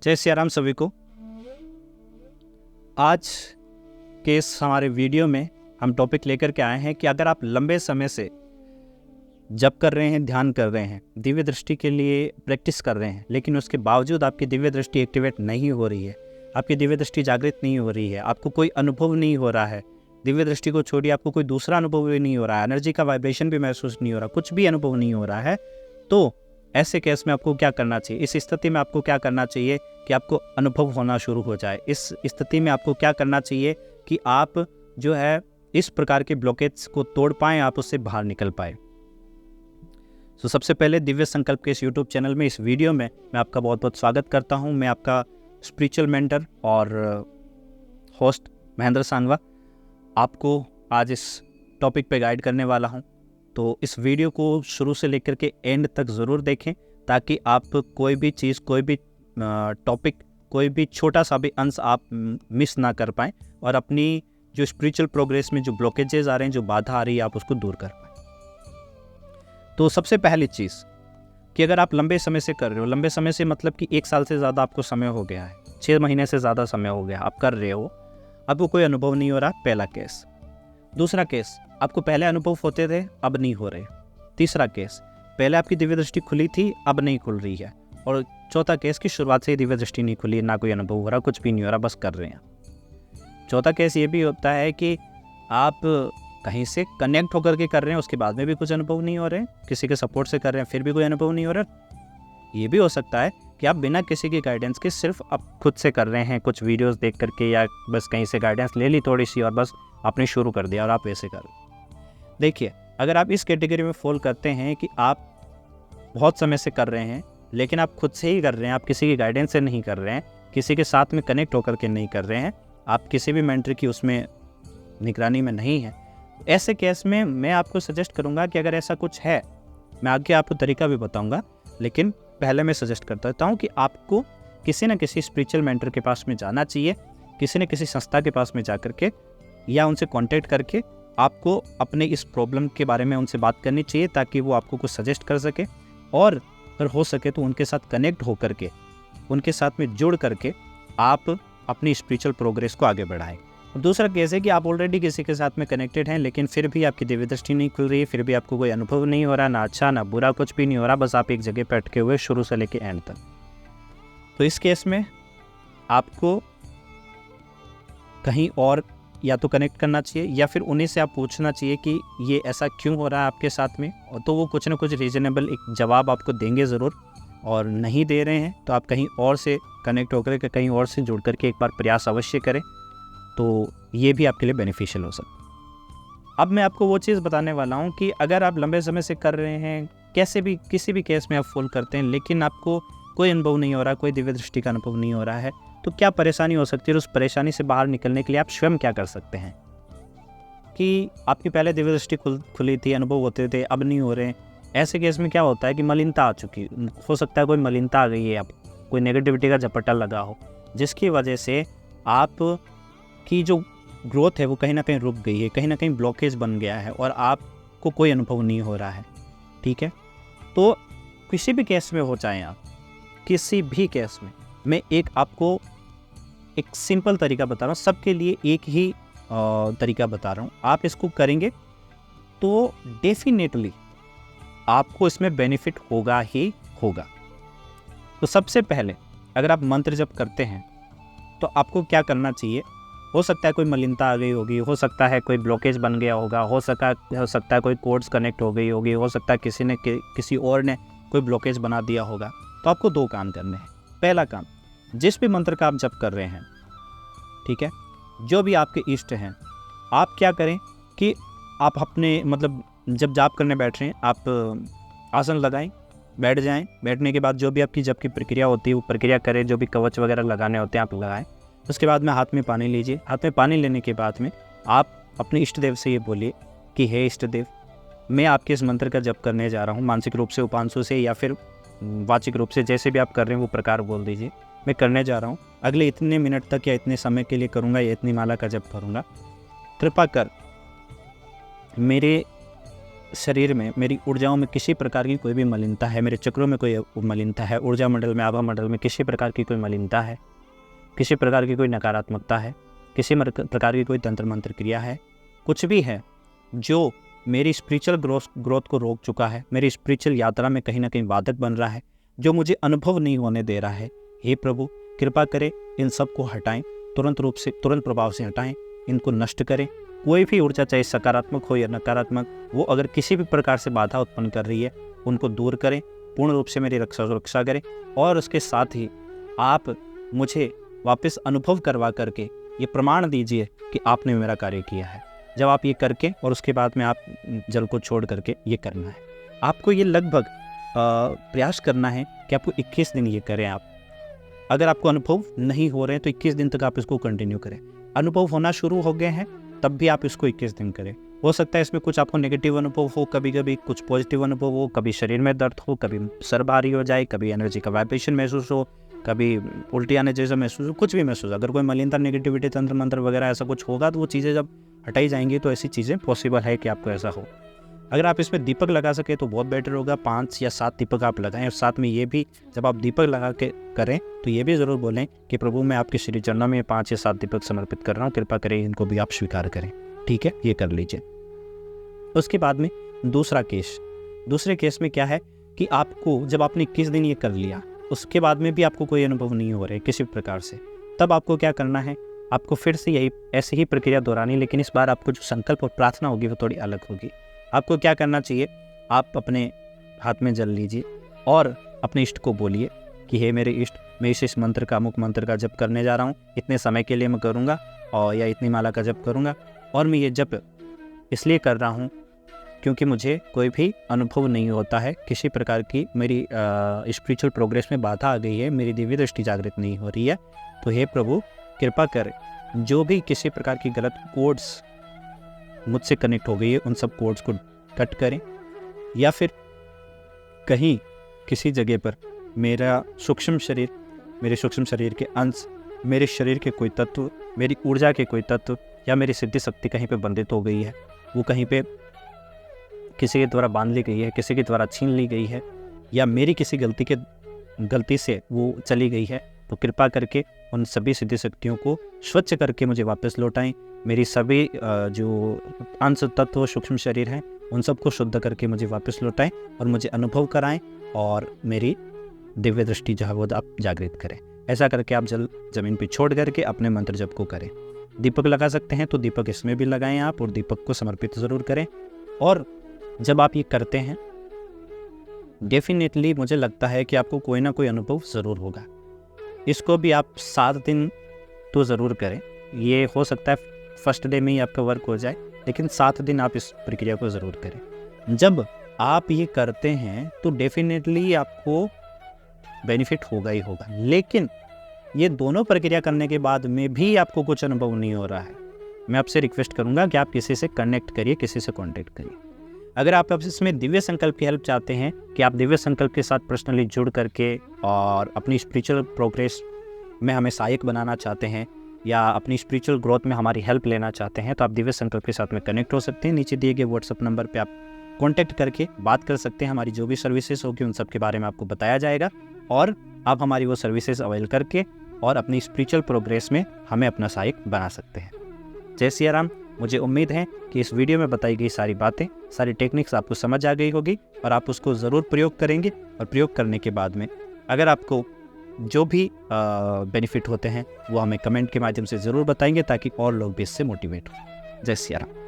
जय सिया राम सभी को। आज के इस हमारे वीडियो में हम टॉपिक लेकर के आए हैं कि अगर आप लंबे समय से जप कर रहे हैं, ध्यान कर रहे हैं, दिव्य दृष्टि के लिए प्रैक्टिस कर रहे हैं, लेकिन उसके बावजूद आपकी दिव्य दृष्टि एक्टिवेट नहीं हो रही है, आपकी दिव्य दृष्टि जागृत नहीं हो रही है, आपको कोई अनुभव नहीं हो रहा है, दिव्य दृष्टि को छोड़िए आपको कोई दूसरा अनुभव भी नहीं हो रहा है, एनर्जी का वाइब्रेशन भी महसूस नहीं हो रहा, कुछ भी अनुभव नहीं हो रहा है, तो ऐसे केस में आपको क्या करना चाहिए? इस स्थिति में आपको क्या करना चाहिए कि आपको अनुभव होना शुरू हो जाए? इस स्थिति में आपको क्या करना चाहिए कि आप जो है इस प्रकार के ब्लॉकेज को तोड़ पाएँ, आप उससे बाहर निकल पाए? तो सबसे पहले दिव्य संकल्प के इस यूट्यूब चैनल में, इस वीडियो में मैं आपका बहुत बहुत स्वागत करता हूं। मैं आपका स्पिरिचुअल मेंटर और होस्ट महेंद्र सांगवा आपको आज इस टॉपिक पे गाइड करने वाला हूं। तो इस वीडियो को शुरू से लेकर के एंड तक ज़रूर देखें ताकि आप कोई भी चीज़, कोई भी टॉपिक, कोई भी छोटा सा भी अंश आप मिस ना कर पाएँ और अपनी जो स्पिरिचुअल प्रोग्रेस में जो ब्लॉकेजेस आ रहे हैं, जो बाधा आ रही है, आप उसको दूर कर पाएँ। तो सबसे पहली चीज़ कि अगर आप लंबे समय से कर रहे हो, लंबे समय से मतलब कि 1 साल से ज़्यादा आपको समय हो गया है, 6 महीने से ज़्यादा समय हो गया, आप कर रहे हो, आपको कोई अनुभव नहीं हो रहा, पहला केस। दूसरा केस, आपको पहले अनुभव होते थे, अब नहीं हो रहे। तीसरा केस, पहले आपकी दिव्य दृष्टि खुली थी, अब नहीं खुल रही है। और चौथा केस की शुरुआत से ही दिव्य दृष्टि नहीं खुली, ना कोई अनुभव हो रहा, कुछ भी नहीं हो रहा, बस कर रहे हैं। चौथा केस ये भी होता है कि आप कहीं से कनेक्ट होकर के कर रहे हैं, उसके बाद में भी कुछ अनुभव नहीं हो रहे, किसी के सपोर्ट से कर रहे हैं फिर भी कोई अनुभव नहीं हो रहा। ये भी हो सकता है कि आप बिना किसी की गाइडेंस के सिर्फ आप खुद से कर रहे हैं, कुछ वीडियोस देख करके या बस कहीं से गाइडेंस ले ली थोड़ी सी और बस आपने शुरू कर दिया और आप वैसे कर रहे। देखिए, अगर आप इस कैटेगरी में फॉल करते हैं कि आप बहुत समय से कर रहे हैं लेकिन आप खुद से ही कर रहे हैं, आप किसी की गाइडेंस से नहीं कर रहे हैं, किसी के साथ में कनेक्ट होकर के नहीं कर रहे हैं, आप किसी भी मेंटर की उसमें निगरानी में नहीं है, ऐसे केस में मैं आपको सजेस्ट करूंगा कि अगर ऐसा कुछ है, मैं आगे आपको तरीका भी बताऊंगा, लेकिन पहले मैं सजेस्ट करता देता हूं कि आपको किसी न किसी स्पिरिचुअल मेंटर के पास में जाना चाहिए, किसी न किसी संस्था के पास में जा करके या उनसे कांटेक्ट करके आपको अपने इस प्रॉब्लम के बारे में उनसे बात करनी चाहिए ताकि वो आपको कुछ सजेस्ट कर सके और अगर हो सके तो उनके साथ कनेक्ट होकर के, उनके साथ में जुड़ करके आप अपनी स्पिरिचुअल प्रोग्रेस को आगे बढ़ाएं। दूसरा केस है कि आप ऑलरेडी किसी के साथ में कनेक्टेड हैं लेकिन फिर भी आपकी दिव्य दृष्टि नहीं खुल रही है, फिर भी आपको कोई अनुभव नहीं हो रहा, ना अच्छा ना बुरा, कुछ भी नहीं हो रहा, बस आप एक जगह पे अटके हुए शुरू से लेके एंड तक। तो इस केस में आपको कहीं और या तो कनेक्ट करना चाहिए या फिर उन्हीं से आप पूछना चाहिए कि ये ऐसा क्यों हो रहा है आपके साथ में, और तो वो कुछ ना कुछ रीजनेबल एक जवाब आपको देंगे ज़रूर। और नहीं दे रहे हैं तो आप कहीं और से कनेक्ट होकर के, कहीं और से जुड़ करके एक बार प्रयास अवश्य करें, तो ये भी आपके लिए बेनिफिशियल हो सकता है। अब मैं आपको वो चीज़ बताने वाला हूँ कि अगर आप लंबे समय से कर रहे हैं, कैसे भी किसी भी केस में आप फॉल करते हैं लेकिन आपको कोई अनुभव नहीं हो रहा, कोई दिव्य दृष्टि का अनुभव नहीं हो रहा है, तो क्या परेशानी हो सकती है और उस परेशानी से बाहर निकलने के लिए आप स्वयं क्या कर सकते हैं? कि आपकी पहले दिव्य दृष्टि खुली थी, अनुभव होते थे, अब नहीं हो रहे। ऐसे केस में क्या होता है कि मलिनता आ चुकी हो सकता है, कोई मलिनता आ गई है, अब कोई नेगेटिविटी का झपट्टा लगा हो जिसकी वजह से आप की जो ग्रोथ है वो कहीं ना कहीं रुक गई है, कहीं ना कहीं ब्लॉकेज बन गया है और आपको कोई अनुभव नहीं हो रहा है। ठीक है, तो किसी भी केस में हो, चाहे आप किसी भी केस में, मैं एक आपको एक सिंपल तरीका बता रहा हूँ, सबके लिए एक ही तरीका बता रहा हूँ। आप इसको करेंगे तो डेफिनेटली आपको इसमें बेनिफिट होगा ही होगा। तो सबसे पहले अगर आप मंत्र जप करते हैं तो आपको क्या करना चाहिए? हो सकता है कोई मलिनता आ गई होगी, हो सकता है कोई ब्लॉकेज बन गया होगा, हो सकता है कोई कोड्स कनेक्ट हो गई होगी, हो सकता है किसी और ने कोई ब्लॉकेज बना दिया होगा। तो आपको 2 काम करने हैं। पहला काम, जिस भी मंत्र का आप जप कर रहे हैं, ठीक है, जो भी आपके इष्ट हैं, आप क्या करें कि आप अपने मतलब जब जाप करने बैठ रहे हैं, आप आसन लगाएं, बैठ जाएं। बैठने के बाद जो भी आपकी जप की प्रक्रिया होती है वो प्रक्रिया करें, जो भी कवच वगैरह लगाने होते हैं आप लगाएं। उसके बाद में हाथ में पानी लीजिए। हाथ में पानी लेने के बाद में आप अपने इष्ट देव से ये बोलिए कि हे इष्ट देव, मैं आपके इस मंत्र का जप करने जा रहा हूँ। मानसिक रूप से, उपांशु से या फिर वाचिक रूप से, जैसे भी आप कर रहे हैं वो प्रकार बोल दीजिए। मैं करने जा रहा हूँ, अगले इतने मिनट तक या इतने समय के लिए करूँगा या इतनी माला का जप करूँगा। कृपा कर मेरे शरीर में, मेरी ऊर्जाओं में किसी प्रकार की कोई भी मलिनता है, मेरे चक्रों में कोई मलिनता है, ऊर्जा मंडल में, आभा मंडल में किसी प्रकार की कोई मलिनता है, किसी प्रकार की कोई नकारात्मकता है, किसी प्रकार की कोई तंत्र मंत्र क्रिया है, कुछ भी है जो मेरी स्पिरिचुअल ग्रोथ को रोक चुका है, मेरी स्पिरिचुअल यात्रा में कहीं ना कहीं बाधक बन रहा है, जो मुझे अनुभव नहीं होने दे रहा है, हे प्रभु कृपा करें इन सब को हटाएं, तुरंत प्रभाव से हटाएं, इनको नष्ट करें। कोई भी ऊर्जा चाहे सकारात्मक हो या नकारात्मक, वो अगर किसी भी प्रकार से बाधा उत्पन्न कर रही है उनको दूर करें, पूर्ण रूप से मेरी सुरक्षा करें। और उसके साथ ही आप मुझे वापस अनुभव करवा करके ये प्रमाण दीजिए कि आपने मेरा कार्य किया है। जब आप ये करके और उसके बाद में आप जल को छोड़ करके ये करना है। आपको ये लगभग प्रयास करना है कि आपको 21 दिन ये करें। आप अगर आपको अनुभव नहीं हो रहे हैं तो 21 दिन तक आप इसको कंटिन्यू करें। अनुभव होना शुरू हो गए हैं तब भी आप इसको 21 दिन करें। हो सकता है इसमें कुछ आपको नेगेटिव अनुभव हो, कभी कभी कुछ पॉजिटिव अनुभव हो, कभी शरीर में दर्द हो, कभी सर भारी हो जाए, कभी एनर्जी का वाइब्रेशन महसूस हो, कभी उल्टी आने जैसा महसूस हो, कुछ भी महसूस हो। अगर कोई मलिनता, नेगेटिविटी, तंत्र मंत्र वगैरह ऐसा कुछ होगा तो वो चीज़ें जब हटाई जाएंगी तो ऐसी चीज़ें पॉसिबल है कि आपको ऐसा हो। अगर आप इसमें दीपक लगा सके तो बहुत बेटर होगा। 5 या 7 दीपक आप लगाएं। और साथ में ये भी जब आप दीपक लगा के करें तो ये भी ज़रूर बोलें कि प्रभु मैं आपके श्री चरणों में 5 या 7 दीपक समर्पित कर रहा हूँ, कृपा करें इनको भी आप स्वीकार करें। ठीक है, ये कर लीजिए। उसके बाद में दूसरे केस में क्या है कि आपको जब आपने 21 दिन ये कर लिया, उसके बाद में भी आपको कोई अनुभव नहीं हो रहा है किसी प्रकार से, तब आपको क्या करना है, आपको फिर से ऐसी ही प्रक्रिया दोहरानी, लेकिन इस बार आपको जो संकल्प और प्रार्थना होगी वो थोड़ी अलग होगी। आपको क्या करना चाहिए, आप अपने हाथ में जल लीजिए और अपने इष्ट को बोलिए कि हे मेरे इष्ट, मैं इस मंत्र का, अमुक मंत्र का जप करने जा रहा हूँ, इतने समय के लिए मैं करूँगा और या इतनी माला का जप करूँगा। और मैं ये जप इसलिए कर रहा हूँ क्योंकि मुझे कोई भी अनुभव नहीं होता है, किसी प्रकार की मेरी स्पिरिचुअल प्रोग्रेस में बाधा आ गई है, मेरी दिव्य दृष्टि जागृत नहीं हो रही है। तो हे प्रभु कृपा कर, जो भी किसी प्रकार की गलत कोड्स मुझसे कनेक्ट हो गई है उन सब कोड्स को कट करें, या फिर कहीं किसी जगह पर मेरा सूक्ष्म शरीर, मेरे सूक्ष्म शरीर के अंश, मेरे शरीर के कोई तत्व, मेरी ऊर्जा के कोई तत्व या मेरी सिद्धि शक्ति कहीं पे बंधित हो गई है, वो कहीं पे किसी के द्वारा बांध ली गई है, किसी के द्वारा छीन ली गई है, या मेरी किसी गलती से वो चली गई है, तो कृपा करके उन सभी सिद्धि शक्तियों को स्वच्छ करके मुझे वापस लौटाएं। मेरी सभी जो अंश तत्व सूक्ष्म शरीर हैं उन सबको शुद्ध करके मुझे वापस लौटाएं और मुझे अनुभव कराएं और मेरी दिव्य दृष्टि जो है वो आप जागृत करें। ऐसा करके आप जल जमीन पे छोड़ करके अपने मंत्र जप को करें। दीपक लगा सकते हैं तो दीपक इसमें भी लगाएं आप, और दीपक को समर्पित ज़रूर करें। और जब आप ये करते हैं डेफिनेटली मुझे लगता है कि आपको कोई ना कोई अनुभव ज़रूर होगा। इसको भी आप 7 दिन तो ज़रूर करें। ये हो सकता है फर्स्ट डे में ही आपका वर्क हो जाए, लेकिन 7 दिन आप इस प्रक्रिया को ज़रूर करें। जब आप ये करते हैं तो डेफिनेटली आपको बेनिफिट होगा ही होगा, लेकिन ये दोनों प्रक्रिया करने के बाद में भी आपको कुछ अनुभव नहीं हो रहा है, मैं आपसे रिक्वेस्ट करूंगा कि आप किसी से कनेक्ट करिए, किसी से कांटेक्ट करिए। अगर आप इसमें दिव्य संकल्प की हेल्प चाहते हैं कि आप दिव्य संकल्प के साथ पर्सनली जुड़ करके और अपनी स्पिरिचुअल प्रोग्रेस में हमें सहायक बनाना चाहते हैं या अपनी स्पिरिचुअल ग्रोथ में हमारी हेल्प लेना चाहते हैं, तो आप दिव्य संकल्प के साथ में कनेक्ट हो सकते हैं। नीचे दिए गए व्हाट्सएप नंबर पर आप कॉन्टैक्ट करके बात कर सकते हैं। हमारी जो भी सर्विसेज होगी उन सब के बारे में आपको बताया जाएगा और आप हमारी वो सर्विसेज अवेल करके और अपनी स्पिरिचुअल प्रोग्रेस में हमें अपना सहायक बना सकते हैं। जय सिया राम। मुझे उम्मीद है कि इस वीडियो में बताई गई सारी बातें, सारी टेक्निक्स आपको समझ आ गई होगी और आप उसको ज़रूर प्रयोग करेंगे। और प्रयोग करने के बाद में अगर आपको जो भी बेनिफिट होते हैं वो हमें कमेंट के माध्यम से ज़रूर बताएंगे ताकि और लोग भी इससे मोटिवेट हो। जय सिया राम।